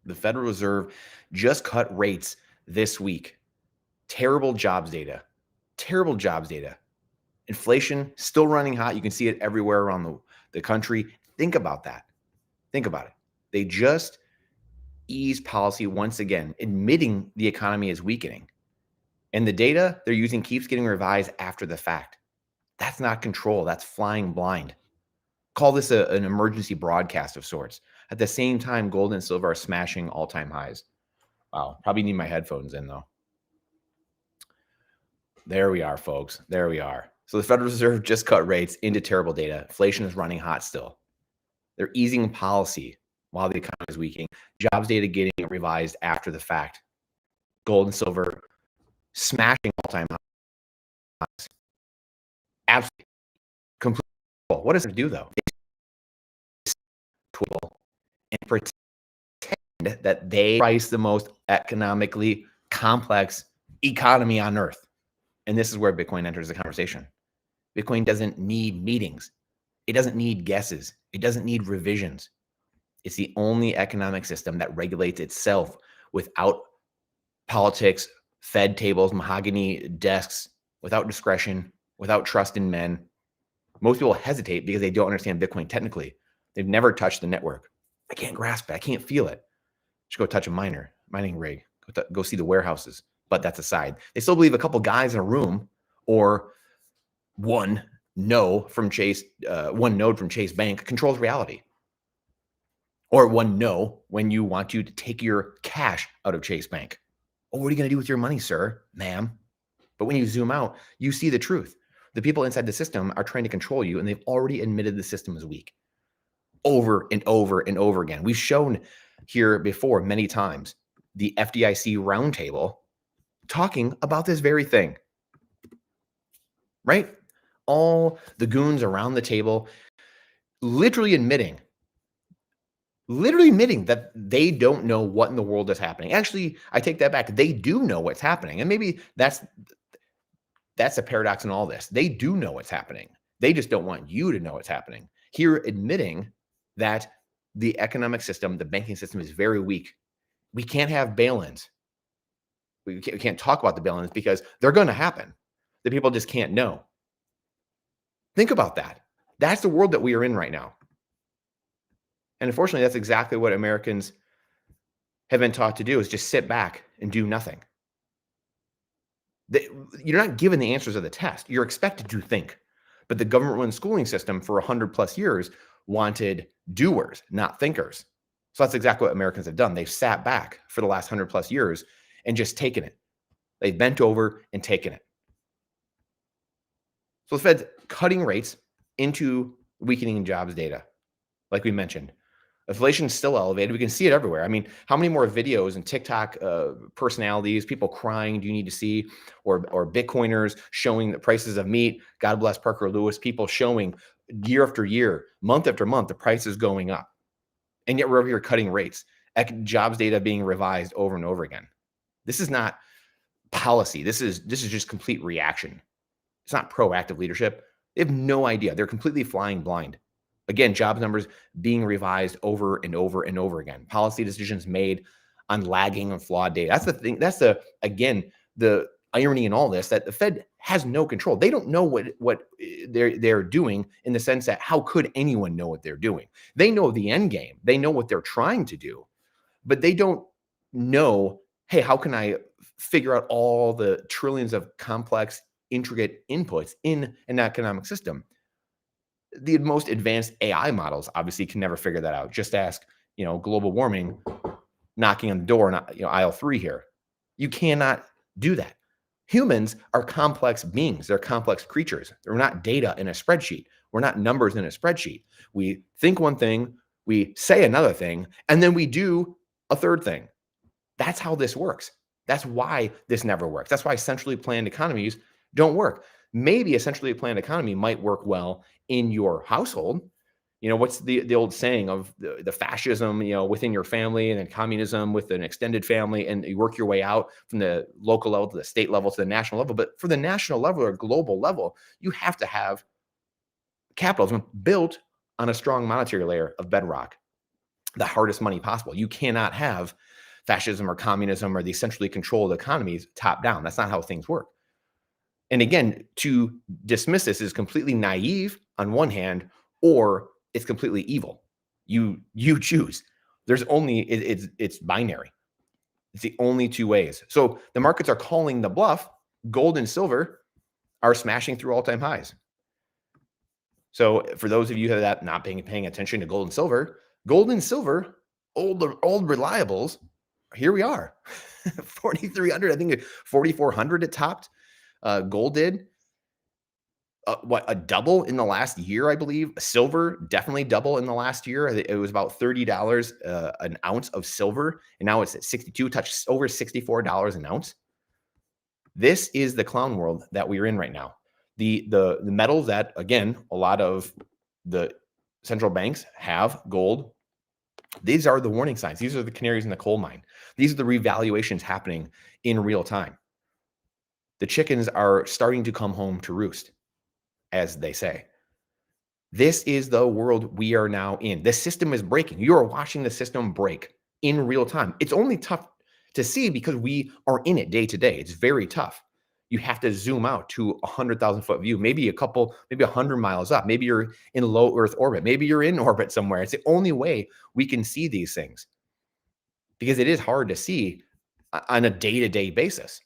The Federal Reserve just cut rates this week. Terrible jobs data. Terrible jobs data. Inflation still running hot. You can see it everywhere around the country. Think about that. Think about it. They just eased policy once again, admitting the economy is weakening. And the data they're using keeps getting revised after the fact. That's not control. That's flying blind. Call this an emergency broadcast of sorts. At the same time, gold and silver are smashing all-time highs. Wow, probably need my headphones in though. There we are, folks. There we are. So the Federal Reserve just cut rates into terrible data. Inflation is running hot still. They're easing policy while the economy is weakening. Jobs data getting revised after the fact. Gold and silver smashing all-time highs. Absolutely. Completely. What does it do, though? It's twiddle and pretend that they price the most economically complex economy on earth. And this is where Bitcoin enters the conversation. Bitcoin doesn't need meetings. It doesn't need guesses. It doesn't need revisions. It's the only economic system that regulates itself without politics, Fed tables, mahogany desks, without discretion, without trust in men. Most people hesitate because they don't understand Bitcoin technically. They've never touched the network. I can't grasp it. I can't feel it. Just go touch a mining rig. Go see the warehouses. But that's aside. They still believe a couple guys in a room or one node from Chase Bank controls reality. Or one no when you want to take your cash out of Chase Bank. Oh, what are you going to do with your money, sir, ma'am? But when you zoom out, you see the truth. The people inside the system are trying to control you, and they've already admitted the system is weak. Over and over and over again. We've shown here before many times the FDIC roundtable talking about this very thing, right? All the goons around the table literally admitting that they don't know what in the world is happening. Actually, I take that back. They do know what's happening. And maybe that's a paradox in all this. They do know what's happening. They just don't want you to know what's happening. Here, admitting that the economic system, the banking system is very weak. We can't have bail-ins. We can't talk about the bail-ins because they're going to happen. The people just can't know. Think about that. That's the world that we are in right now. And unfortunately, that's exactly what Americans have been taught to do, is just sit back and do nothing. You're not given the answers of the test. You're expected to think. But the government-run schooling system for 100 plus years wanted doers, not thinkers. So that's exactly what Americans have done. They've sat back for the last 100 plus years and just taken it. They've bent over and taken it. So the Fed's cutting rates into weakening jobs data, like we mentioned. Inflation is still elevated. We can see it everywhere. I mean, how many more videos and TikTok personalities, people crying, do you need to see? Or Bitcoiners showing the prices of meat. God bless Parker Lewis. People showing year after year, month after month, the price is going up. And yet we're over here cutting rates. Jobs data being revised over and over again. This is not policy. This is just complete reaction. It's not proactive leadership. They have no idea. They're completely flying blind. Again, jobs numbers being revised over and over and over again. Policy decisions made on lagging and flawed data. That's the thing. That's the irony in all this, that the Fed has no control. They don't know what they're doing, in the sense that how could anyone know what they're doing? They know the end game. They know what they're trying to do, but they don't know, hey, how can I figure out all the trillions of complex, intricate inputs in an economic system? The most advanced AI models obviously can never figure that out. Just ask, global warming knocking on the door, not, aisle 3 here. You cannot do that. Humans are complex beings. They're complex creatures. We're not data in a spreadsheet. We're not numbers in a spreadsheet. We think one thing, we say another thing, and then we do a third thing. That's how this works. That's why this never works. That's why centrally planned economies don't work. Maybe a centrally planned economy might work well in your household. What's the old saying of the fascism, within your family, and then communism with an extended family, and you work your way out from the local level to the state level to the national level. But for the national level or global level, you have to have capitalism built on a strong monetary layer of bedrock. the hardest money possible. You cannot have fascism or communism or these centrally controlled economies top down. That's not how things work. And again, to dismiss this is completely naive on one hand, or it's completely evil. You choose. There's only it's binary. It's the only two ways. So the markets are calling the bluff. Gold and silver are smashing through all-time highs. So for those of you that are not paying attention to gold and silver, old reliables, here we are. 4,300, I think 4,400 it topped. Gold did a double in the last year, I believe. Silver definitely double in the last year. It was about $30 an ounce of silver, and now it's at 62, touched over $64 an ounce. This is the clown world that we're in right now. The metals that, again, a lot of the central banks have, gold, these are the warning signs. These are the canaries in the coal mine. These are the revaluations happening in real time. The chickens are starting to come home to roost, as they say. This is the world we are now in. The system is breaking. You are watching the system break in real time. It's only tough to see because we are in it day to day. It's very tough. You have to zoom out to a 100,000-foot view, maybe 100 miles up. Maybe you're in low Earth orbit. Maybe you're in orbit somewhere. It's the only way we can see these things because it is hard to see on a day-to-day basis.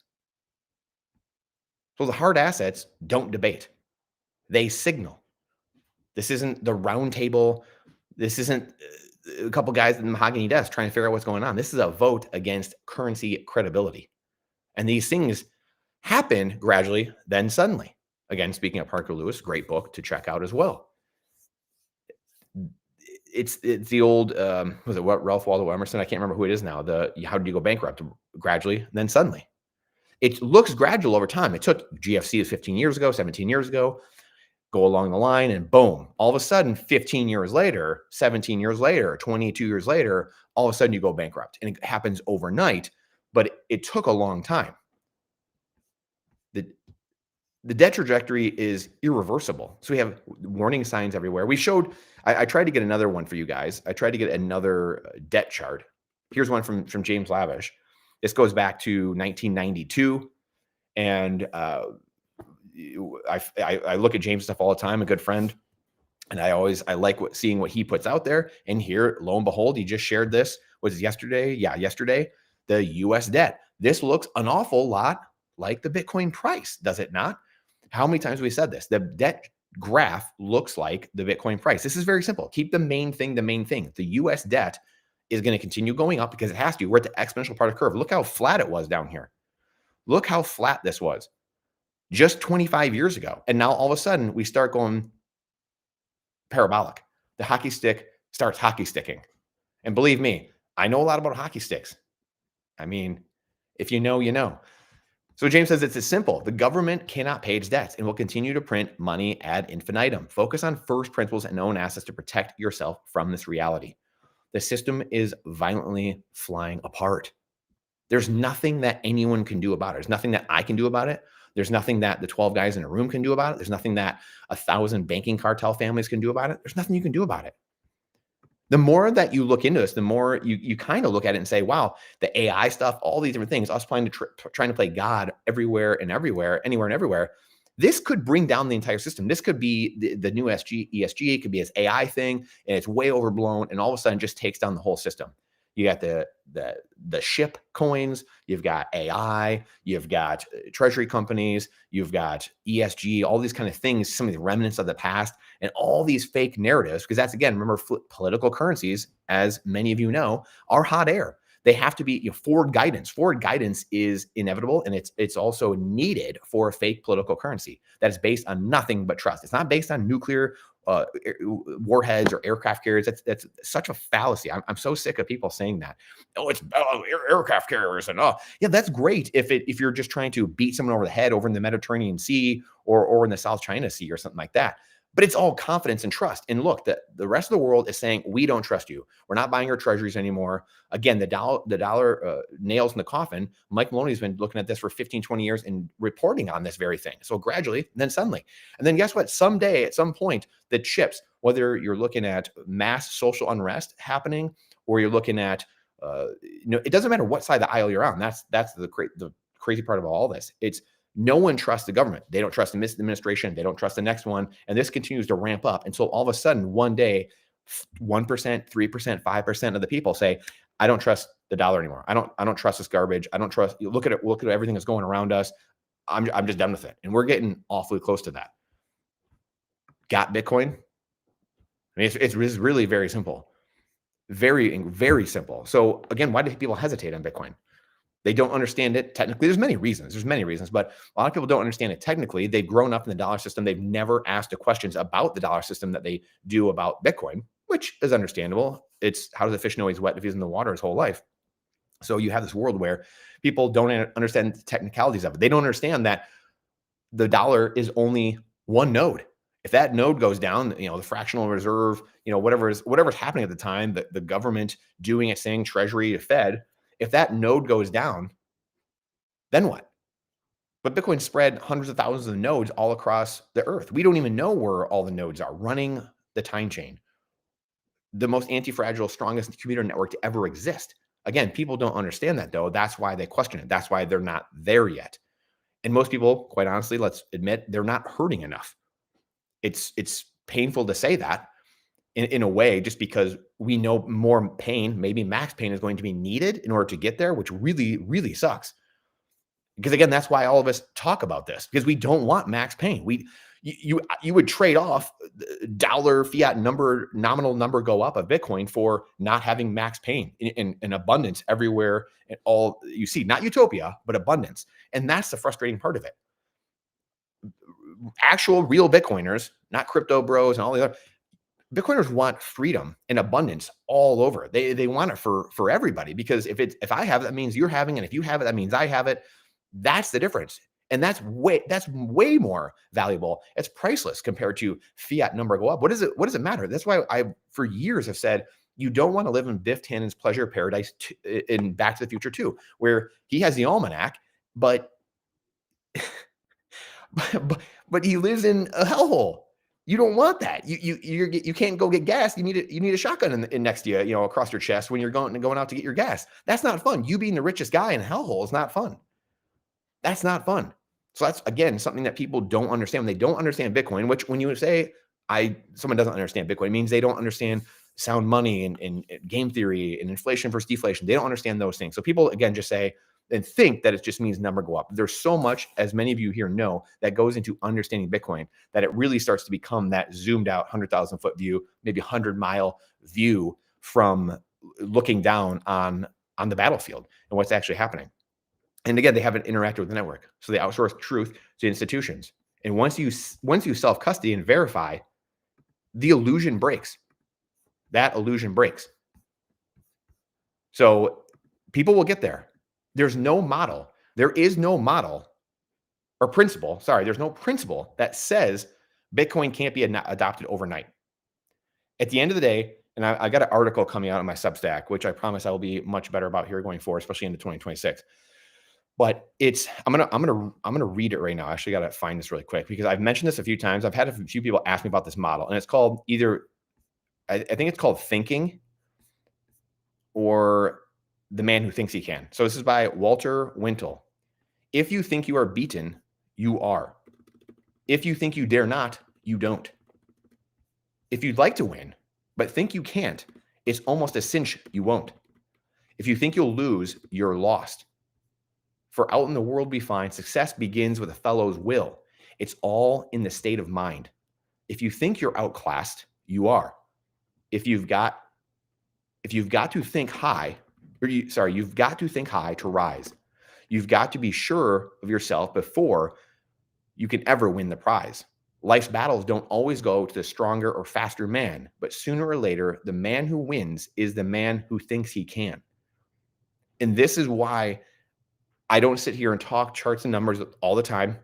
So the hard assets don't debate. They signal. This isn't the round table. This isn't a couple guys at the mahogany desk trying to figure out what's going on. This is a vote against currency credibility. And these things happen gradually, then suddenly. Again, speaking of Parker Lewis, great book to check out as well. It's the old, was it what, Ralph Waldo Emerson? I can't remember who it is now. How did you go bankrupt? Gradually, then suddenly. It looks gradual over time. It took GFC 15 years ago, 17 years ago, go along the line, and boom, all of a sudden, 15 years later, 17 years later, 22 years later, all of a sudden you go bankrupt. And it happens overnight, but it took a long time. The debt trajectory is irreversible. So we have warning signs everywhere. I tried to get another one for you guys. I tried to get another debt chart. Here's one from James Lavish. This goes back to 1992. And I look at James stuff all the time, a good friend. And I like seeing what he puts out there. And here, lo and behold, he just shared this. Was it yesterday? Yeah, yesterday. The US debt. This looks an awful lot like the Bitcoin price, does it not? How many times have we said this? The debt graph looks like the Bitcoin price. This is very simple. Keep the main thing the main thing. The US debt is going to continue going up because it has to. We're at the exponential part of the curve. Look how flat it was down here. Look how flat this was just 25 years ago. And now all of a sudden we start going parabolic. The hockey stick starts hockey sticking. And believe me, I know a lot about hockey sticks. I mean, if you know, you know. So James says it's as simple. The government cannot pay its debts and will continue to print money ad infinitum. Focus on first principles and own assets to protect yourself from this reality. The system is violently flying apart. There's nothing that anyone can do about it. There's nothing that I can do about it. There's nothing that the 12 guys in a room can do about it. There's nothing that 1,000 banking cartel families can do about it. There's nothing you can do about it. The more that you look into this, the more you kind of look at it and say, wow, the AI stuff, all these different things, us trying to play God anywhere and everywhere. This could bring down the entire system. This could be the new ESG. It could be this AI thing, and it's way overblown, and all of a sudden just takes down the whole system. You got the ship coins, you've got AI, you've got treasury companies, you've got ESG, all these kind of things, some of the remnants of the past, and all these fake narratives, because that's, again, remember, political currencies, as many of you know, are hot air. They have to be forward guidance. Forward guidance is inevitable, and it's also needed for a fake political currency that is based on nothing but trust. It's not based on nuclear warheads or aircraft carriers. That's such a fallacy. I'm so sick of people saying that. Oh, it's aircraft carriers and yeah, that's great if you're just trying to beat someone over the head over in the Mediterranean Sea or in the South China Sea or something like that. But it's all confidence and trust. And look, the rest of the world is saying, we don't trust you. We're not buying your treasuries anymore. Again, the dollar nails in the coffin. Mike Maloney's been looking at this for 15, 20 years and reporting on this very thing. So gradually, then suddenly. And then guess what? Someday, at some point, the chips, whether you're looking at mass social unrest happening or you're looking at, it doesn't matter what side of the aisle you're on. That's the crazy part of all this. It's no one trusts the government. They don't trust the administration. They don't trust the next one. And this continues to ramp up until all of a sudden, one day, 1%, 3%, 5% of the people say, I don't trust the dollar anymore. I don't trust this garbage. I don't trust. Look at it. Look at everything that's going around us. I'm just done with it. And we're getting awfully close to that. Got Bitcoin? I mean, it's really very simple. Very, very simple. So again, why do people hesitate on Bitcoin? They don't understand it technically. There's many reasons, but a lot of people don't understand it technically. They've grown up in the dollar system. They've never asked the questions about the dollar system that they do about Bitcoin, which is understandable. It's how does a fish know he's wet if he's in the water his whole life? So you have this world where people don't understand the technicalities of it. They don't understand that the dollar is only one node. If that node goes down, the fractional reserve, whatever's happening at the time, the government doing its thing, Treasury to Fed, if that node goes down, then what? But Bitcoin spread hundreds of thousands of nodes all across the earth. We don't even know where all the nodes are running the time chain. The most anti-fragile, strongest computer network to ever exist. Again, people don't understand that though. That's why they question it. That's why they're not there yet. And most people, quite honestly, let's admit, they're not hurting enough. It's painful to say that in a way, just because we know more pain, maybe max pain is going to be needed in order to get there, which really, really sucks. Because again, that's why all of us talk about this, because we don't want max pain. You would trade off dollar fiat nominal number go up of Bitcoin for not having max pain in abundance everywhere and all you see, not utopia, but abundance. And that's the frustrating part of it. Actual real Bitcoiners, not crypto bros and all the other Bitcoiners, want freedom and abundance all over. They want it for everybody, because if I have it, that means you're having it. If you have it, that means I have it. That's the difference. And that's way more valuable. It's priceless compared to fiat number go up. What does it matter? That's why I, for years, have said you don't want to live in Biff Tannen's pleasure paradise in Back to the Future 2, where he has the almanac, but but he lives in a hellhole. You don't want that. You can't go get gas. You need a shotgun in next to you, across your chest when you're going out to get your gas. That's not fun. You being the richest guy in a hellhole is not fun. That's not fun. So that's, again, something that people don't understand. When they don't understand Bitcoin, which when you say someone doesn't understand Bitcoin, it means they don't understand sound money and game theory and inflation versus deflation. They don't understand those things. So people, again, just say and think that it just means number go up. There's so much, as many of you here know, that goes into understanding Bitcoin, that it really starts to become that zoomed out 100,000 foot view, maybe 100-mile view from looking down on the battlefield and what's actually happening. And again, they haven't interacted with the network. So they outsource truth to institutions. And once you self-custody and verify, the illusion breaks. That illusion breaks. So people will get there. There's no model. There is no model or principle. Sorry, there's no principle that says Bitcoin can't be adopted overnight. At the end of the day, and I got an article coming out on my Substack, which I promise I will be much better about here going forward, especially into 2026. But I'm gonna read it right now. I actually got to find this really quick, because I've mentioned this a few times. I've had a few people ask me about this model, and it's called I think it's called Thinking, or The Man Who Thinks He Can. So this is by Walter Wintle. If you think you are beaten, you are. If you think you dare not, you don't. If you'd like to win, but think you can't, it's almost a cinch you won't. If you think you'll lose, you're lost. For out in the world we find success begins with a fellow's will. It's all in the state of mind. If you think you're outclassed, you are. If you've got to think high, you've got to think high to rise. You've got to be sure of yourself before you can ever win the prize. Life's battles don't always go to the stronger or faster man, but sooner or later, the man who wins is the man who thinks he can. And this is why I don't sit here and talk charts and numbers all the time.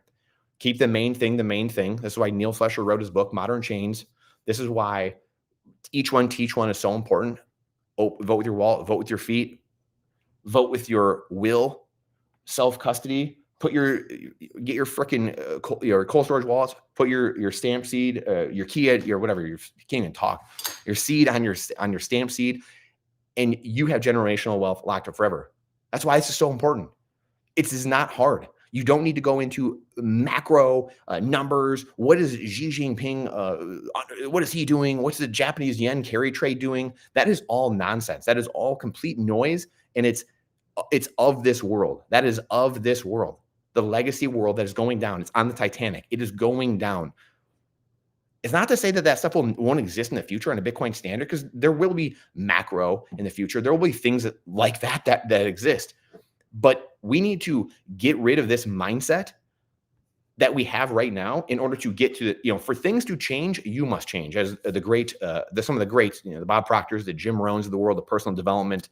Keep the main thing the main thing. This is why Neil Flesher wrote his book, Modern Chains. This is why each one teach one is so important. Vote with your wallet, vote with your feet, vote with your will, self-custody. Get your freaking your cold storage wallets. Put your stamp seed, your key, your whatever. You can't even talk. Your seed on your stamp seed. and you have generational wealth locked up forever. That's why this is so important. It is not hard. You don't need to go into macro numbers. What is Xi Jinping? What is he doing? What's the Japanese yen carry trade doing? That is all nonsense. That is all complete noise, and it's of this world. That is of this world. The legacy world that is going down. It's on the Titanic. It is going down. It's not to say that stuff won't exist in the future on a Bitcoin standard, because there will be macro in the future. There will be things like that exist. But we need to get rid of this mindset that we have right now in order to get to for things to change, you must change. As some of the greats, the Bob Proctors, the Jim Rohns of the world, the personal development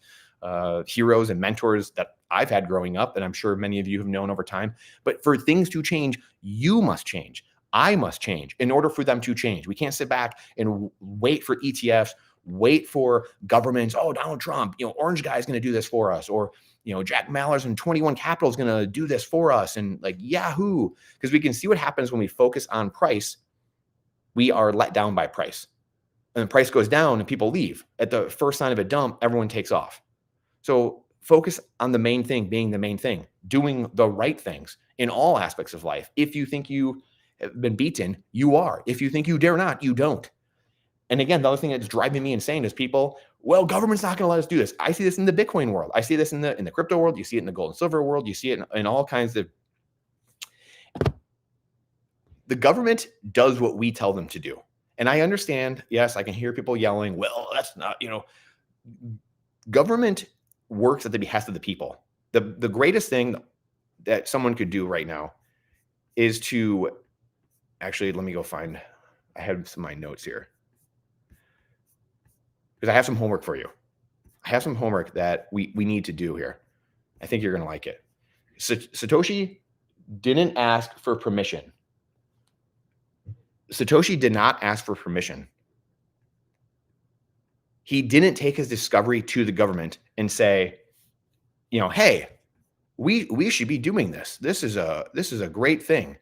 heroes and mentors that I've had growing up, and I'm sure many of you have known over time. But for things to change, you must change. I must change in order for them to change. We can't sit back and wait for ETFs, wait for governments. Oh, Donald Trump, orange guy is going to do this for us, or Jack Mallers and 21 Capital is going to do this for us, and like Yahoo, because we can see what happens when we focus on price. We are let down by price, and the price goes down, and people leave at the first sign of a dump. Everyone takes off. So focus on the main thing being the main thing, doing the right things in all aspects of life. If you think you have been beaten, you are. If you think you dare not, you don't. And again, the other thing that's driving me insane is people, well, government's not going to let us do this. I see this in the Bitcoin world. I see this in the crypto world. You see it in the gold and silver world. You see it in all kinds of. The government does what we tell them to do. And I understand, yes, I can hear people yelling, well, that's not, government works at the behest of the people. The greatest thing that someone could do right now is to, actually, let me go find, I have some of my notes here, because I have some homework for you. I have some homework that we need to do here. I think you're going to like it. Satoshi didn't ask for permission. Satoshi did not ask for permission. He didn't take his discovery to the government and say, hey, we should be doing this. This is a great thing.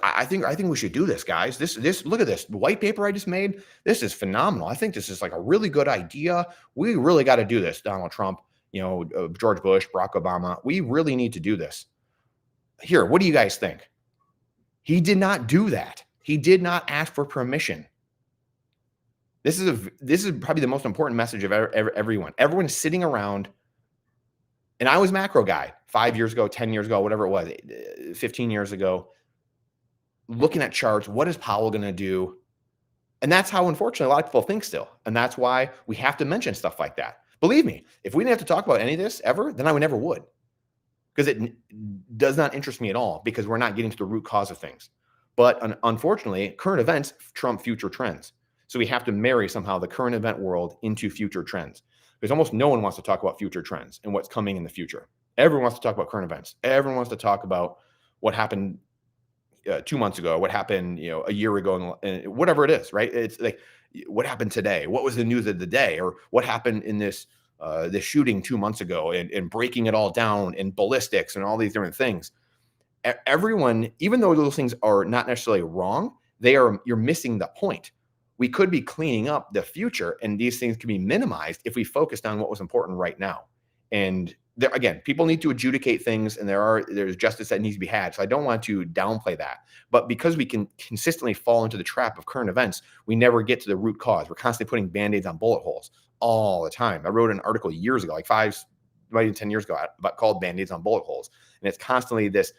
I think we should do this, guys. This look at this white paper I just made. This is phenomenal. I think this is like a really good idea. We really got to do this, Donald Trump, George Bush, Barack Obama. We really need to do this. Here, what do you guys think? He did not do that. He did not ask for permission. This is probably the most important message of everyone. Everyone's sitting around, and I was macro guy 5 years ago, 10 years ago, whatever it was, 15 years ago, looking at charts. What is Powell going to do? And that's how, unfortunately, a lot of people think still. And that's why we have to mention stuff like that. Believe me, if we didn't have to talk about any of this ever, then I would never would. Because it does not interest me at all, because we're not getting to the root cause of things. But unfortunately, current events trump future trends. So we have to marry somehow the current event world into future trends. Because almost no one wants to talk about future trends and what's coming in the future. Everyone wants to talk about current events. Everyone wants to talk about what happened 2 months ago, what happened, a year ago, and whatever it is, right? It's like, what happened today? What was the news of the day? Or what happened in this shooting 2 months ago, and breaking it all down, and ballistics and all these different things. Everyone, even though those things are not necessarily wrong, you're missing the point. We could be cleaning up the future, and these things can be minimized if we focused on what was important right now. And again, people need to adjudicate things, and there's justice that needs to be had. So I don't want to downplay that. But because we can consistently fall into the trap of current events, we never get to the root cause. We're constantly putting Band-Aids on bullet holes all the time. I wrote an article years ago, like 10 years ago, about called Band-Aids on bullet holes. And it's constantly this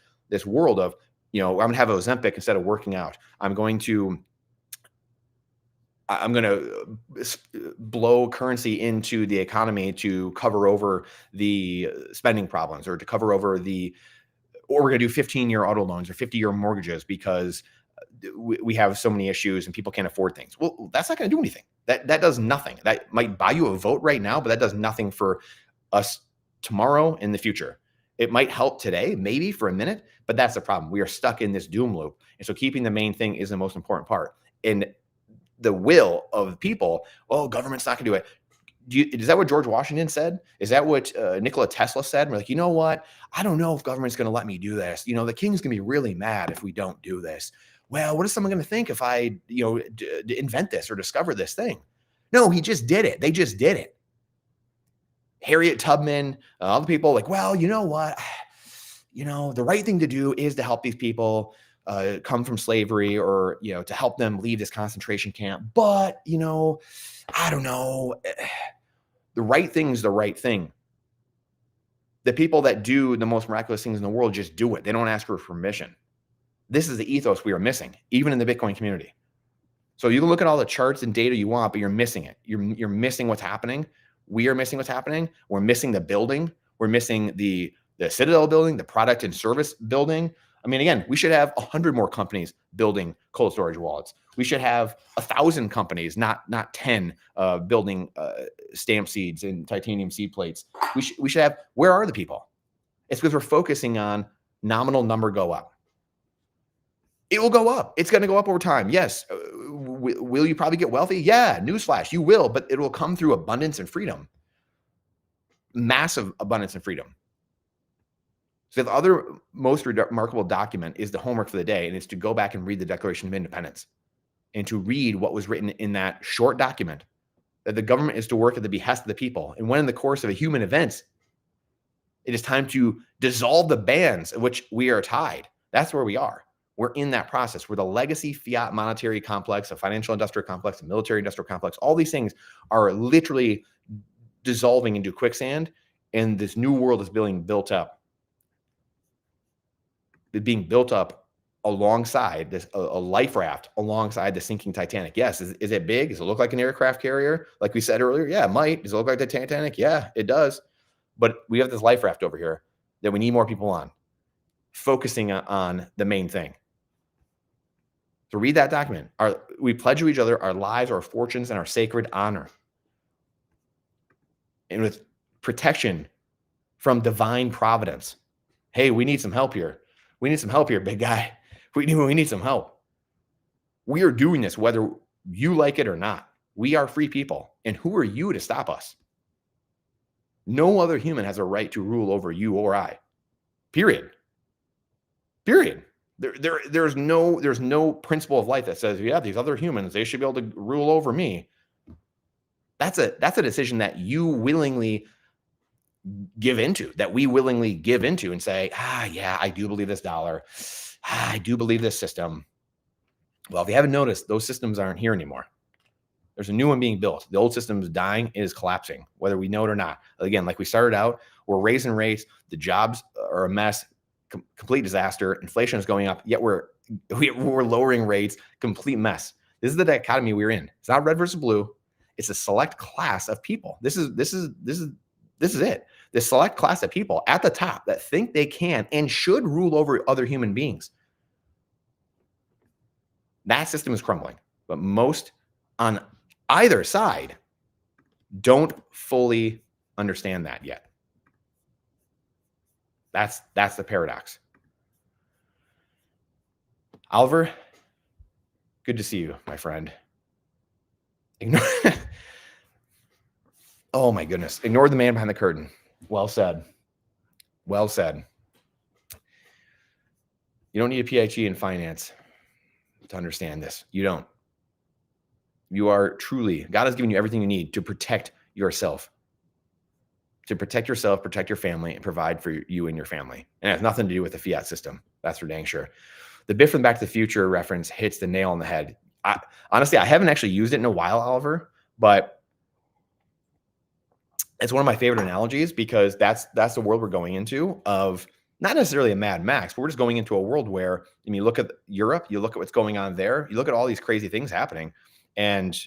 world of, I'm going to have Ozempic instead of working out. I'm going to blow currency into the economy to cover over the spending problems, or to cover over or we're going to do 15-year auto loans or 50-year mortgages because we have so many issues and people can't afford things. Well, that's not going to do anything. That does nothing. That might buy you a vote right now, but that does nothing for us tomorrow in the future. It might help today, maybe for a minute, but that's the problem. We are stuck in this doom loop. And so keeping the main thing is the most important part. And the will of people, government's not going to do it. Is that what George Washington said? Is that what Nikola Tesla said? We're like, you know what? I don't know if government's going to let me do this. The king's going to be really mad if we don't do this. Well, what is someone going to think if I, invent this or discover this thing? No, he just did it. They just did it. Harriet Tubman, other people like, well, you know what? The right thing to do is to help these people come from slavery, or, to help them leave this concentration camp. But, I don't know. The right thing is the right thing. The people that do the most miraculous things in the world just do it. They don't ask for permission. This is the ethos we are missing, even in the Bitcoin community. So you can look at all the charts and data you want, but you're missing it. You're missing what's happening. We are missing what's happening. We're missing the building. We're missing the Citadel building, the product and service building. I mean, again, we should have 100 more companies building cold storage wallets. We should have 1,000 companies, not 10, building stamp seeds and titanium seed plates. We should have. Where are the people? It's because we're focusing on nominal number go up. It will go up. It's going to go up over time. Yes. Will you probably get wealthy? Yeah. Newsflash, you will, but it will come through abundance and freedom. Massive abundance and freedom. So the other most remarkable document is the homework for the day, and it's to go back and read the Declaration of Independence and to read what was written in that short document, that the government is to work at the behest of the people. And when in the course of a human event, it is time to dissolve the bands in which we are tied. That's where we are. We're in that process where the legacy fiat monetary complex, a financial industrial complex, a military industrial complex, all these things are literally dissolving into quicksand, and this new world is being built up. It's being built up alongside this, a life raft alongside the sinking Titanic. Yes. Is it big? Does it look like an aircraft carrier? Like we said earlier? Yeah, it might. Does it look like the Titanic? Yeah, it does. But we have this life raft over here that we need more people on, focusing on the main thing. So read that document. We pledge to each other our lives, our fortunes, and our sacred honor. And with protection from divine providence. Hey, we need some help here. We need some help here, big guy. We need some help. We are doing this whether you like it or not. We are free people. And who are you to stop us? No other human has a right to rule over you or I. Period. There's no principle of life that says, yeah, these other humans, they should be able to rule over me. That's a decision that you willingly give into, that we willingly give into and say, yeah, I do believe this dollar. I do believe this system. Well, if you haven't noticed, those systems aren't here anymore. There's a new one being built. The old system is dying. It is collapsing, whether we know it or not. Again, like we started out, we're raising rates. The jobs are a mess, complete disaster. Inflation is going up, yet we're lowering rates, complete mess. This is the dichotomy we're in. It's not red versus blue. It's a select class of people. This is it. This select class of people at the top that think they can and should rule over other human beings. That system is crumbling, but most on either side don't fully understand that yet. That's the paradox. Oliver, good to see you, my friend. Oh my goodness. Ignore the man behind the curtain. Well said. Well said. You don't need a PhD in finance to understand this. You don't. You are truly, God has given you everything you need to protect yourself. To protect yourself, protect your family, and provide for you and your family. And it has nothing to do with the fiat system. That's for dang sure. The Biff from Back to the Future reference hits the nail on the head. Honestly, I haven't actually used it in a while, Oliver, but it's one of my favorite analogies because that's the world we're going into, of not necessarily a Mad Max, but we're just going into a world where, when you look at Europe, you look at what's going on there, you look at all these crazy things happening, and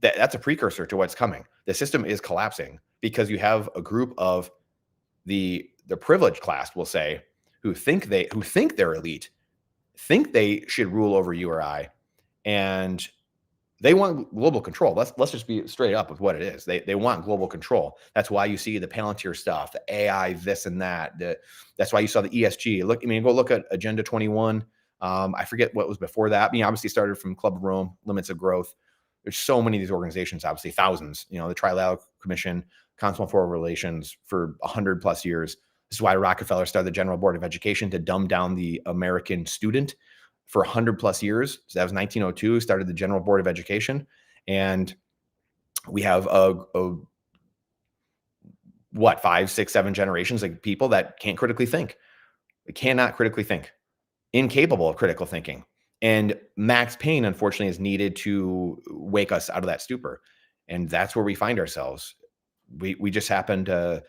that's a precursor to what's coming. The system is collapsing because you have a group of the privileged class, we'll say, who think they're elite, think they should rule over you or I, and they want global control. Let's just be straight up with what it is. They want global control. That's why you see the Palantir stuff, the AI, this and that. That's why you saw the ESG. Go look at Agenda 21. I forget what was before that. Obviously started from Club of Rome, Limits of Growth. There's so many of these organizations, obviously thousands. The Trilateral Commission, Council on Foreign Relations for 100 plus years. This is why Rockefeller started the General Board of Education, to dumb down the American student for 100 plus years. So that was 1902, started the General Board of Education. And we have what, 5, 6, 7 generations of people that can't critically think. They cannot critically think, incapable of critical thinking. And max pain, unfortunately, is needed to wake us out of that stupor. And that's where we find ourselves. We just happen to,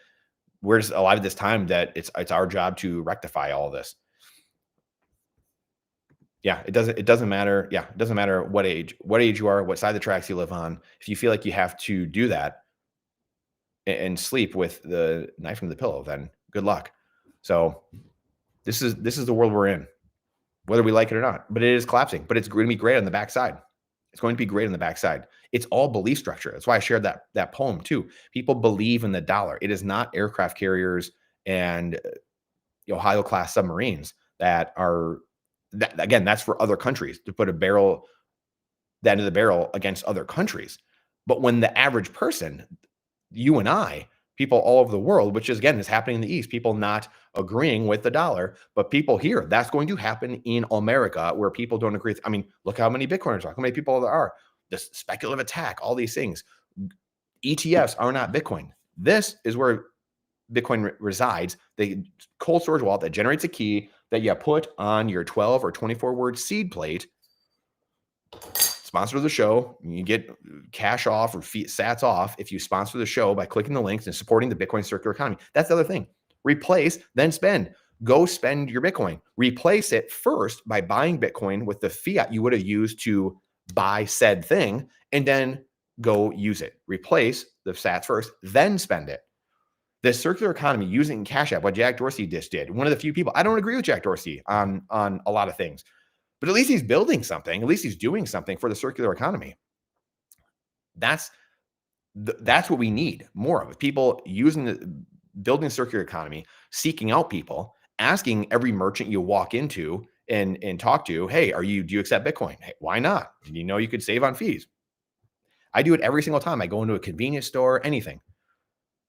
we're just alive at this time that it's our job to rectify all of this. Yeah, it doesn't matter. Yeah, it doesn't matter what age you are, what side of the tracks you live on. If you feel like you have to do that and sleep with the knife in the pillow, then good luck. So this is the world we're in, whether we like it or not. But it is collapsing. But it's going to be great on the backside. It's going to be great on the backside. It's all belief structure. That's why I shared that poem too. People believe in the dollar. It is not aircraft carriers and Ohio class submarines that are that, again, that's for other countries to put the end of the barrel against other countries. But when the average person, you and I, people all over the world, which is again is happening in the East, people not agreeing with the dollar, but people here, that's going to happen in America where people don't agree. I mean, look how many Bitcoiners are, how many people there are, this speculative attack, all these things. ETFs are not Bitcoin. This is where Bitcoin resides. The cold storage wallet that generates a key that you put on your 12 or 24 word seed plate. Sponsor the show. You get cash off or sats off if you sponsor the show by clicking the links and supporting the Bitcoin circular economy. That's the other thing. Replace, then spend. Go spend your Bitcoin. Replace it first by buying Bitcoin with the fiat you would have used to buy said thing, and then go use it. Replace the sats first, then spend it. The circular economy using Cash App, what Jack Dorsey just did. One of the few people, I don't agree with Jack Dorsey on a lot of things, but at least he's building something. At least he's doing something for the circular economy. That's what we need more of. People building circular economy, seeking out people, asking every merchant you walk into and talk to, hey, do you accept Bitcoin? Hey, why not? You know, you could save on fees. I do it every single time I go into a convenience store, anything,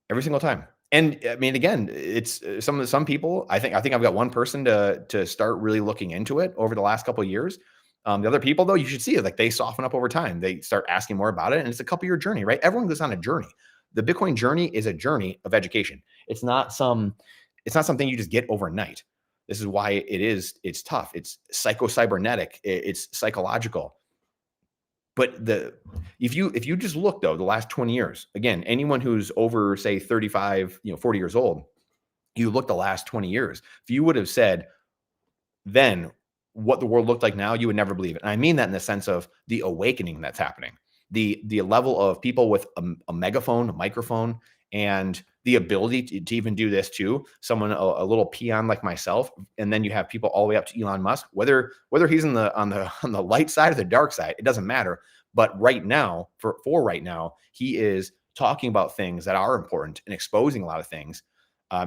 every single time. And I mean, again, it's some people. I think I've got one person to start really looking into it over the last couple of years. The other people, though, you should see it, like they soften up over time. They start asking more about it, and it's a couple-year journey, right? Everyone goes on a journey. The Bitcoin journey is a journey of education. It's not something you just get overnight. This is why it's tough. It's psycho-cybernetic. It's psychological. But if you just look, though, the last 20 years, again, anyone who's over, say, 35, 40 years old, you look the last 20 years, if you would have said then what the world looked like now, you would never believe it. And I mean that in the sense of the awakening that's happening, the level of people with a megaphone, a microphone, and the ability to even do this too. Someone, a little peon like myself, and then you have people all the way up to Elon Musk. Whether he's on the light side or the dark side, it doesn't matter. But right now, for right now, he is talking about things that are important and exposing a lot of things.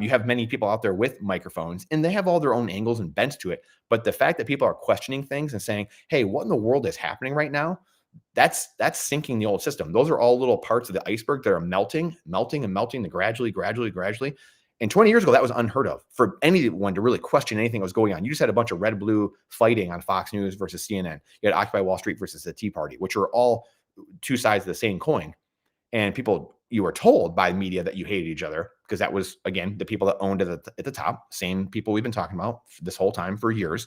You have many people out there with microphones, and they have all their own angles and bents to it. But the fact that people are questioning things and saying, "Hey, what in the world is happening right now?" That's sinking the old system. Those are all little parts of the iceberg that are melting gradually. And 20 years ago, that was unheard of for anyone to really question anything that was going on. You just had a bunch of red blue fighting on Fox News versus CNN. You had Occupy Wall Street versus the Tea Party, which are all two sides of the same coin. And you were told by media that you hated each other because that was, again, the people that owned it at the top, same people we've been talking about this whole time for years.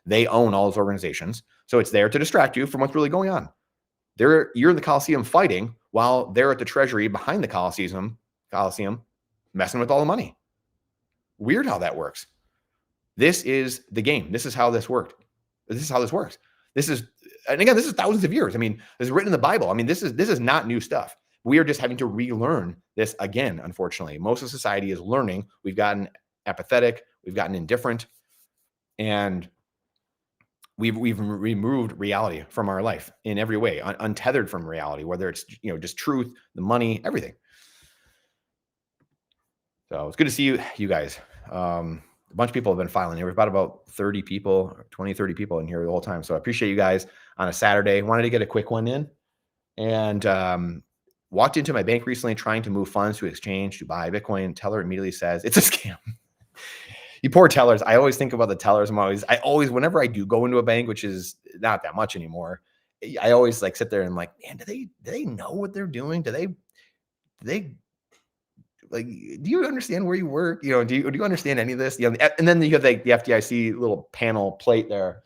They own all those organizations. So it's there to distract you from what's really going on. You're in the Coliseum fighting while they're at the treasury behind the Coliseum messing with all the money. Weird how that works. This is the game. This is how this worked. This is how this works. And again, this is thousands of years. I mean, this is written in the Bible. I mean, this is not new stuff. We are just having to relearn this again, unfortunately. Most of society is learning. We've gotten apathetic. We've gotten indifferent. And we've removed reality from our life in every way, untethered from reality, whether it's, just truth, the money, everything. So it's good to see you guys. A bunch of people have been filing here. We've got about 30 people, 20, 30 people in here the whole time. So I appreciate you guys on a Saturday. Wanted to get a quick one in, and walked into my bank recently trying to move funds to exchange to buy Bitcoin. Teller immediately says it's a scam. You poor tellers. I always think about the tellers. I always, whenever I do go into a bank, which is not that much anymore, I always sit there and man, do they know what they're doing? Do they Like, do you understand where you work? Do you understand any of this? And then you have the FDIC little panel plate there.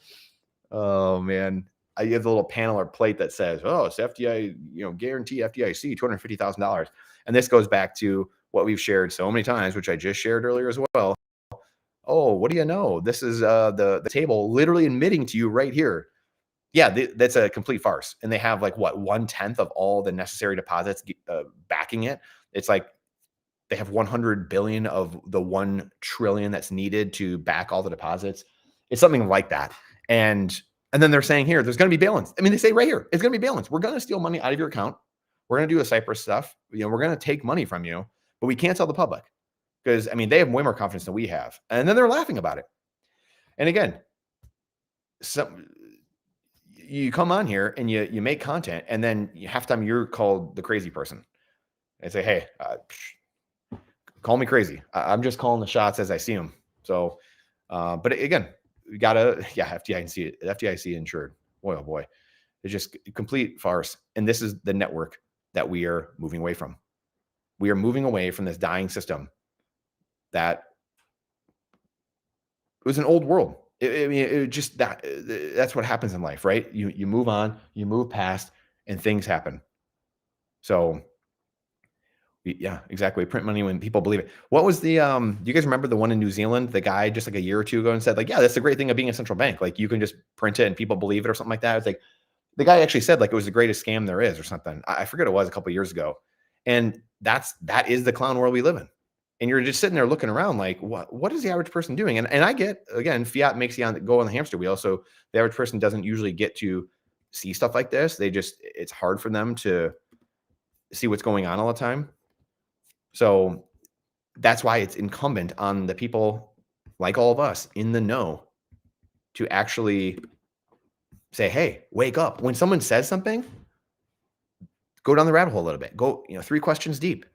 Oh man, you have the little panel or plate that says, "Oh, it's FDI, guarantee FDIC $250,000." And this goes back to what we've shared so many times, which I just shared earlier as well. Oh, what do you know? This is the table literally admitting to you right here. Yeah, that's a complete farce. And they have like what 1/10 of all the necessary deposits backing it. It's like they have 100 billion of the 1 trillion that's needed to back all the deposits. It's something like that. And then they're saying here, there's going to be balance. I mean, they say right here, it's going to be balance. We're going to steal money out of your account. We're going to do a Cyprus stuff. We're going to take money from you, but we can't tell the public because I mean, they have way more confidence than we have. And then they're laughing about it. And again, you come on here and you make content, and then half the time you're called the crazy person. They say, hey, call me crazy. I'm just calling the shots as I see them. So, but again, we gotta, FDIC insured. Boy, oh boy, it's just complete farce. And this is the network that we are moving away from. We are moving away from this dying system that was an old world. That's what happens in life, right? You move on, you move past, and things happen. So yeah, exactly. Print money when people believe it. What was the do you guys remember the one in New Zealand? The guy just like a year or two ago and said, like, yeah, that's the great thing of being a central bank. Like you can just print it and people believe it or something like that. It's like the guy actually said like it was the greatest scam there is or something. I forget it was a couple of years ago. And that is the clown world we live in. And you're just sitting there looking around like, what is the average person doing? And I get, again, fiat makes you go on the hamster wheel. So the average person doesn't usually get to see stuff like this. It's hard for them to see what's going on all the time. So that's why it's incumbent on the people like all of us in the know to actually say, hey, wake up. When someone says something, go down the rabbit hole a little bit. Go, 3 questions deep.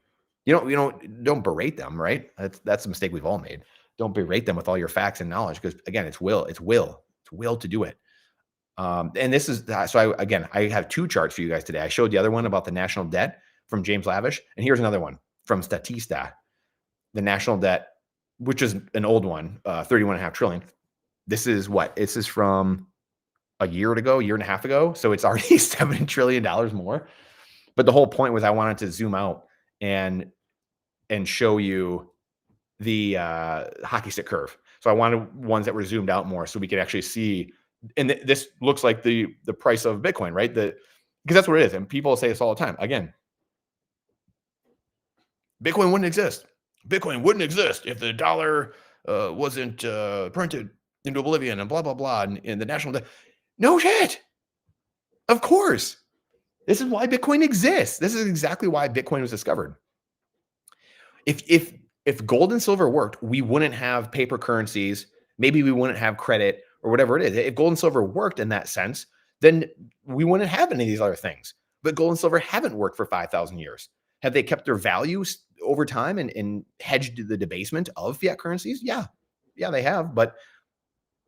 Don't berate them, right? That's a mistake we've all made. Don't berate them with all your facts and knowledge because again, it's will to do it. And this is so I have 2 charts for you guys today. I showed the other one about the national debt from James Lavish, and here's another one from Statista, the national debt, which is an old one, 31.5 trillion. This is from a year and a half ago. So it's already $7 trillion more. But the whole point was I wanted to zoom out and show you the hockey stick curve. So I wanted ones that were zoomed out more so we could actually see. And this looks like the price of Bitcoin, right? Because that's what it is. And people say this all the time. Again, Bitcoin wouldn't exist. Bitcoin wouldn't exist if the dollar wasn't printed into oblivion and blah, blah, blah. And the national debt. No shit. Of course. This is why Bitcoin exists. This is exactly why Bitcoin was discovered. If gold and silver worked, we wouldn't have paper currencies. Maybe we wouldn't have credit or whatever it is. If gold and silver worked in that sense, then we wouldn't have any of these other things. But gold and silver haven't worked for 5,000 years. Have they kept their values over time and hedged the debasement of fiat currencies? Yeah, they have, but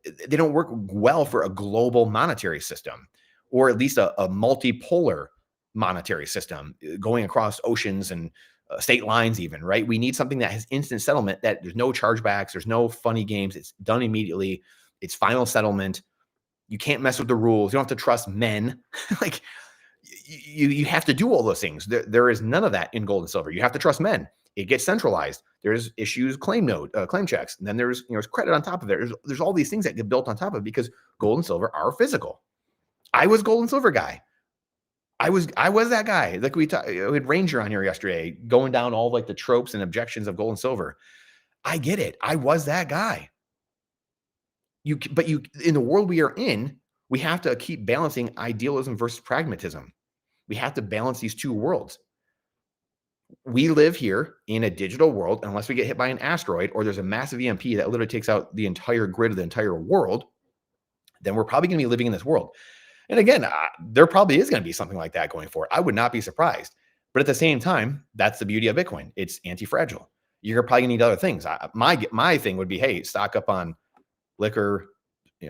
they don't work well for a global monetary system, or at least a multipolar monetary system going across oceans and state lines even, right? We need something that has instant settlement, that there's no chargebacks, there's no funny games. It's done immediately. It's final settlement. You can't mess with the rules. You don't have to trust men. Like you have to do all those things. There is none of that in gold and silver. You have to trust men. It gets centralized. There's issues, claim checks. And then there's credit on top of it. There's all these things that get built on top of it because gold and silver are physical. I was gold and silver guy. I was that guy. Like we had Ranger on here yesterday, going down all like the tropes and objections of gold and silver. I get it. I was that guy. But in the world we are in, we have to keep balancing idealism versus pragmatism. We have to balance these two worlds. We live here in a digital world, unless we get hit by an asteroid or there's a massive EMP that literally takes out the entire grid of the entire world, then we're probably going to be living in this world. And again, there probably is going to be something like that going forward. I would not be surprised. But at the same time, that's the beauty of Bitcoin. It's anti-fragile. You're probably going to need other things. My thing would be, hey, stock up on liquor,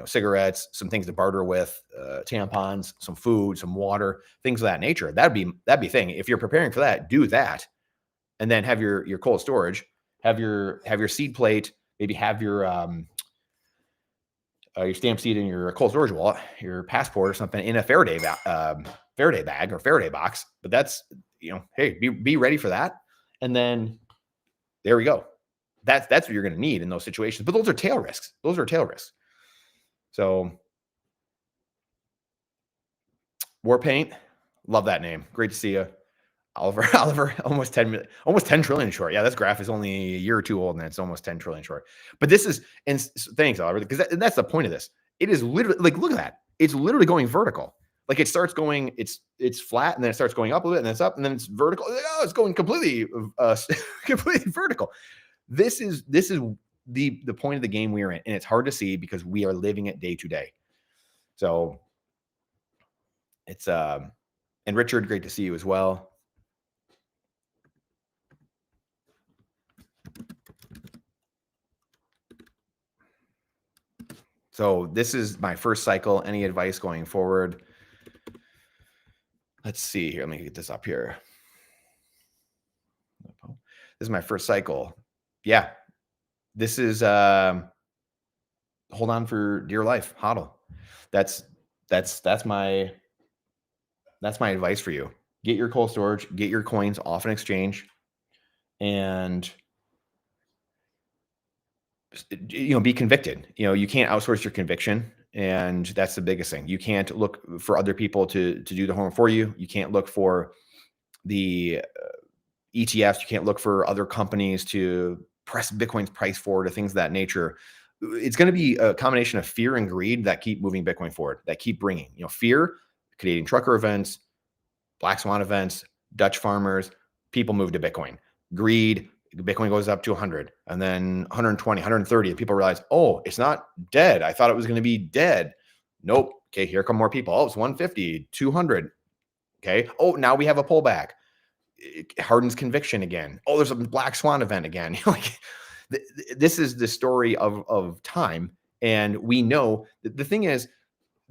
cigarettes, some things to barter with, tampons, some food, some water, things of that nature. That'd be thing. If you're preparing for that, do that. and then have your cold storage, have your seed plate, maybe have your stamp seed in your cold storage wallet, your passport or something in a Faraday bag or Faraday box. But that's, hey, be ready for that. And then there we go. That's what you're going to need in those situations. But those are tail risks. So War Paint, love that name. Great to see you. Oliver, almost 10 trillion short. Yeah, this graph is only a year or two old, and it's almost 10 trillion short. But this is, and thanks, Oliver, because that's the point of this. It is literally, like, look at that. It's literally going vertical. Like, it starts going, it's flat, and then it starts going up a bit, and then it's up, and then it's vertical. Oh, it's going completely vertical. This is the point of the game we are in, and it's hard to see because we are living it day to day. So it's and Richard, great to see you as well. So this is my first cycle. Any advice going forward? Let's see here. Let me get this up here. This is my first cycle. Yeah. This is hold on for dear life. HODL. That's my advice for you. Get your cold storage, get your coins off an exchange, and be convicted. You can't outsource your conviction, and that's the biggest thing. You can't look for other people to do the homework for you. You can't look for the ETFs. You can't look for other companies to press Bitcoin's price forward or things of that nature. It's going to be a combination of fear and greed that keep moving Bitcoin forward, that keep bringing, fear, Canadian trucker events, Black Swan events, Dutch farmers, people move to Bitcoin. Greed, Bitcoin goes up to 100 and then 120, 130. And people realize, oh, it's not dead. I thought it was going to be dead. Nope. Okay, here come more people. Oh, it's 150, 200. Okay. Oh, now we have a pullback. It hardens conviction again. Oh, there's a Black Swan event again. This is the story of time. And we know the thing is,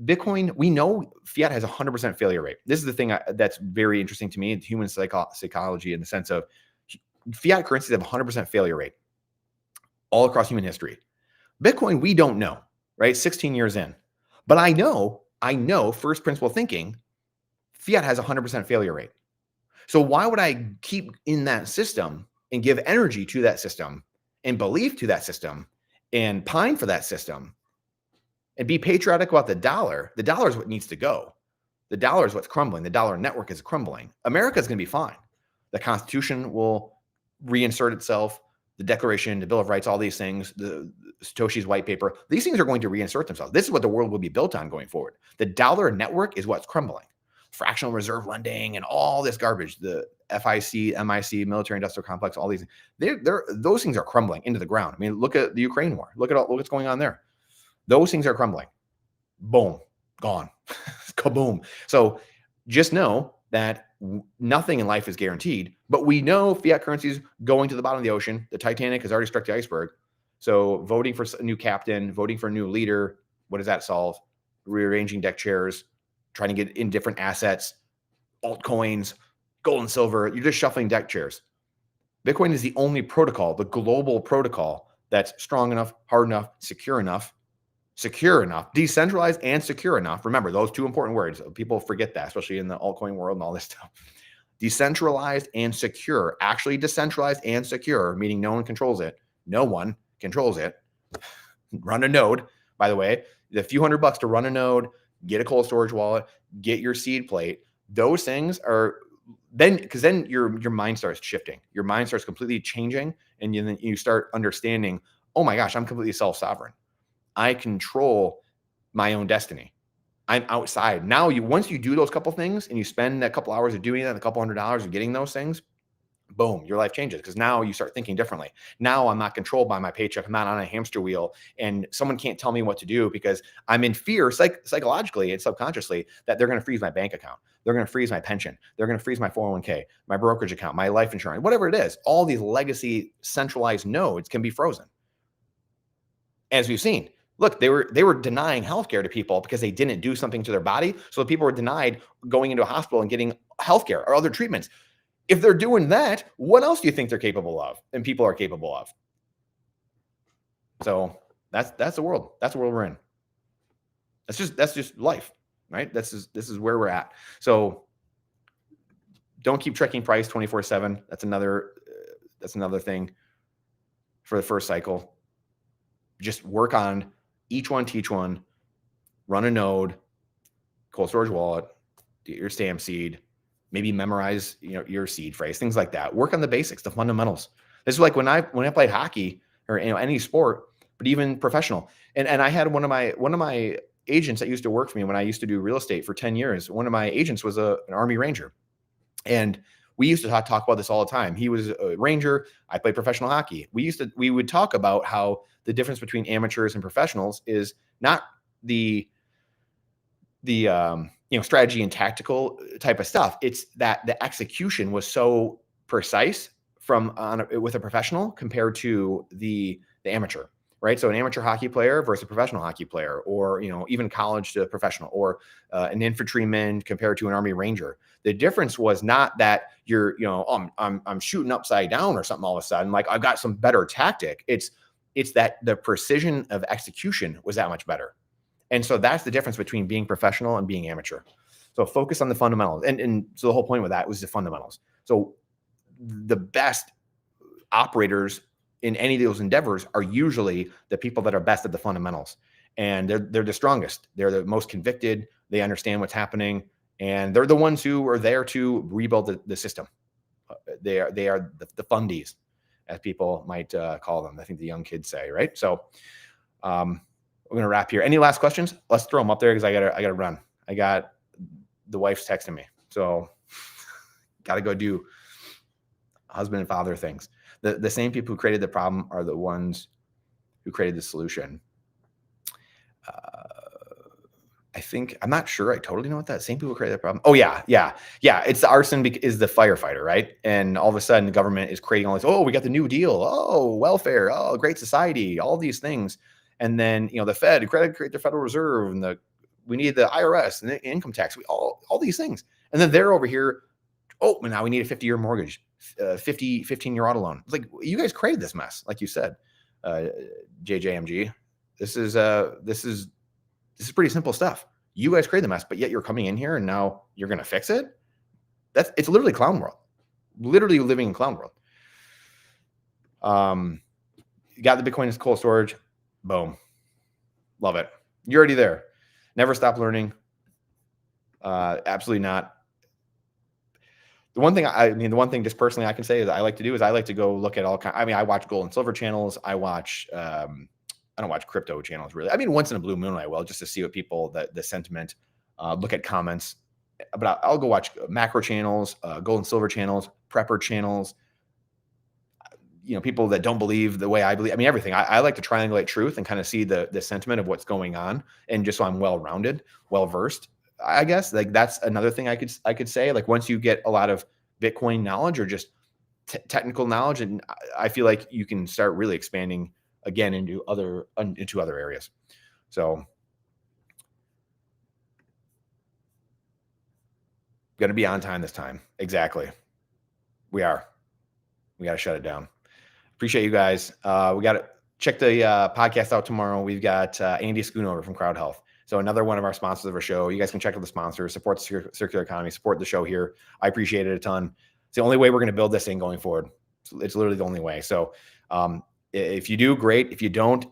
Bitcoin, we know fiat has 100% failure rate. This is the thing that's very interesting to me, human psychology, in the sense of fiat currencies have 100% failure rate all across human history. Bitcoin, we don't know, right? 16 years in. But I know first principle thinking, fiat has 100% failure rate. So why would I keep in that system and give energy to that system and belief to that system and pine for that system and be patriotic about the dollar? The dollar is what needs to go. The dollar is what's crumbling. The dollar network is crumbling. America is going to be fine. The Constitution will reinsert itself. The Declaration, the Bill of Rights, all these things, the Satoshi's white paper, these things are going to reinsert themselves. This is what the world will be built on going forward. The dollar network is what's crumbling. Fractional reserve lending and all this garbage, the FIC, MIC, military industrial complex, all these, those things are crumbling into the ground. I mean, look at the Ukraine war. Look what's going on there. Those things are crumbling. Boom, gone. Kaboom. So just know that nothing in life is guaranteed, but we know fiat currencies going to the bottom of the ocean. The Titanic has already struck the iceberg. So voting for a new captain, voting for a new leader, what does that solve? Rearranging deck chairs, trying to get in different assets, altcoins, gold and silver. You're just shuffling deck chairs. Bitcoin is the only protocol, the global protocol, that's strong enough, hard enough, secure enough, decentralized and secure enough. Remember those two important words. People forget that, especially in the altcoin world and all this stuff. Decentralized and secure. Actually decentralized and secure, meaning no one controls it. No one controls it. Run a node, by the way. A few $100 to run a node, get a cold storage wallet, get your seed plate. Those things are because then your mind starts shifting. Your mind starts completely changing, and then you start understanding, oh my gosh, I'm completely self-sovereign. I control my own destiny. I'm outside. Now, once you do those couple things and you spend a couple hours of doing that, a couple $100s of getting those things, boom, your life changes, because now you start thinking differently. Now I'm not controlled by my paycheck. I'm not on a hamster wheel, and someone can't tell me what to do because I'm in fear psychologically and subconsciously that they're going to freeze my bank account. They're going to freeze my pension. They're going to freeze my 401k, my brokerage account, my life insurance, whatever it is. All these legacy centralized nodes can be frozen. As we've seen, look, they were denying healthcare to people because they didn't do something to their body. So people were denied going into a hospital and getting healthcare or other treatments. If they're doing that, what else do you think they're capable of and people are capable of? So that's the world. That's the world we're in. That's just life, right? This is where we're at. So don't keep tracking price 24/7. That's another thing for the first cycle. Just work on each one, teach one, run a node, cold storage wallet, get your stamp seed, maybe memorize your seed phrase, things like that. Work on the basics, the fundamentals. This is like when I played hockey or any sport, but even professional. And I had one of my agents that used to work for me when I used to do real estate for 10 years. One of my agents was an Army Ranger. And we used to talk about this all the time. He was a Ranger. I played professional hockey. We would talk about how the difference between amateurs and professionals is not the strategy and tactical type of stuff. It's that the execution was so precise with a professional compared to the amateur, right? So an amateur hockey player versus a professional hockey player, or even college to professional, or an infantryman compared to an Army Ranger. The difference was not that you're I'm shooting upside down or something all of a sudden, like I've got some better tactic. It's that the precision of execution was that much better. And so that's the difference between being professional and being amateur. So focus on the fundamentals. And so the whole point with that was the fundamentals. So the best operators in any of those endeavors are usually the people that are best at the fundamentals. And they're the strongest. They're the most convicted. They understand what's happening. And they're the ones who are there to rebuild the system. They are the fundies, as people might call them. I think the young kids say, right? So we're going to wrap here. Any last questions? Let's throw them up there because I gotta run. I got the wife's texting me. So got to go do husband and father things. The same people who created the problem are the ones who created the solution. I'm not sure I totally know what that same people created the problem. Oh yeah. It's the arson is the firefighter, right? And all of a sudden the government is creating all this, oh, we got the New Deal. Oh, welfare. Oh, great society, all these things. And then, the Fed, create the Federal Reserve, and we need the IRS and the income tax, all these things. And then they're over here, oh, now we need a 50-year mortgage, 15-year auto loan. It's like, you guys created this mess, like you said, JJMG. This is pretty simple stuff. You guys created the mess, but yet you're coming in here and now you're going to fix it. It's literally clown world, literally living in clown world. You got the Bitcoin as cold storage. Boom. Love it. You're already there. Never stop learning. Absolutely not. The one thing just personally I can say is I like to go look at all kinds. I watch gold and silver channels. I don't watch crypto channels really. Once in a blue moon I will, just to see what people, the sentiment, look at comments. But I'll go watch macro channels, gold and silver channels, prepper channels. People that don't believe the way I believe. Everything. I like to triangulate truth and kind of see the sentiment of what's going on, and just so I'm well-rounded, well-versed. I guess like that's another thing I could say. Like once you get a lot of Bitcoin knowledge or just technical knowledge, and I feel like you can start really expanding again into other areas. So going to be on time this time. Exactly. We got to shut it down. Appreciate you guys. We got to check the podcast out tomorrow. We've got Andy Schoonover from Crowd Health. So another one of our sponsors of our show. You guys can check out the sponsors, support the circular economy, support the show here. I appreciate it a ton. It's the only way we're going to build this thing going forward. It's literally the only way. So if you do, great. If you don't,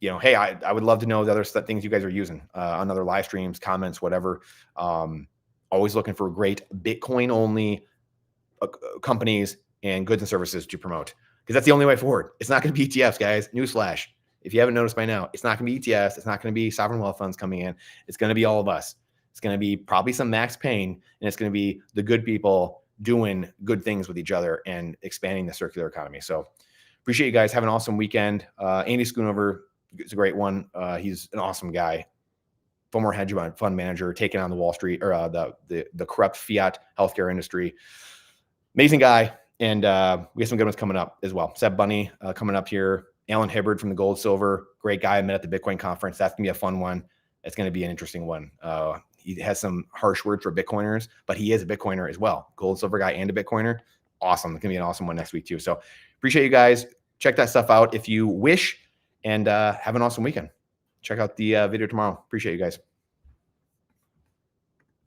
hey, I would love to know the other things you guys are using on other live streams, comments, whatever. Always looking for great Bitcoin only companies and goods and services to promote, because that's the only way forward. It's not going to be ETFs, guys. Newsflash. If you haven't noticed by now, it's not going to be ETFs. It's not going to be sovereign wealth funds coming in. It's going to be all of us. It's going to be probably some Max Payne, and it's going to be the good people doing good things with each other and expanding the circular economy. So appreciate you guys. Have an awesome weekend. Andy Schoonover is a great one. He's an awesome guy. Former hedge fund manager, taking on the Wall Street or the corrupt fiat healthcare industry. Amazing guy. And we have some good ones coming up as well. Seb Bunny coming up here. Alan Hibbard from the Gold Silver, great guy. I met at the Bitcoin conference. That's going to be a fun one. It's going to be an interesting one. he has some harsh words for Bitcoiners, but he is a Bitcoiner as well. Gold, silver guy, and a Bitcoiner. Awesome. It's going to be an awesome one next week too. So appreciate you guys. Check that stuff out if you wish, and have an awesome weekend. Check out the video tomorrow. Appreciate you guys.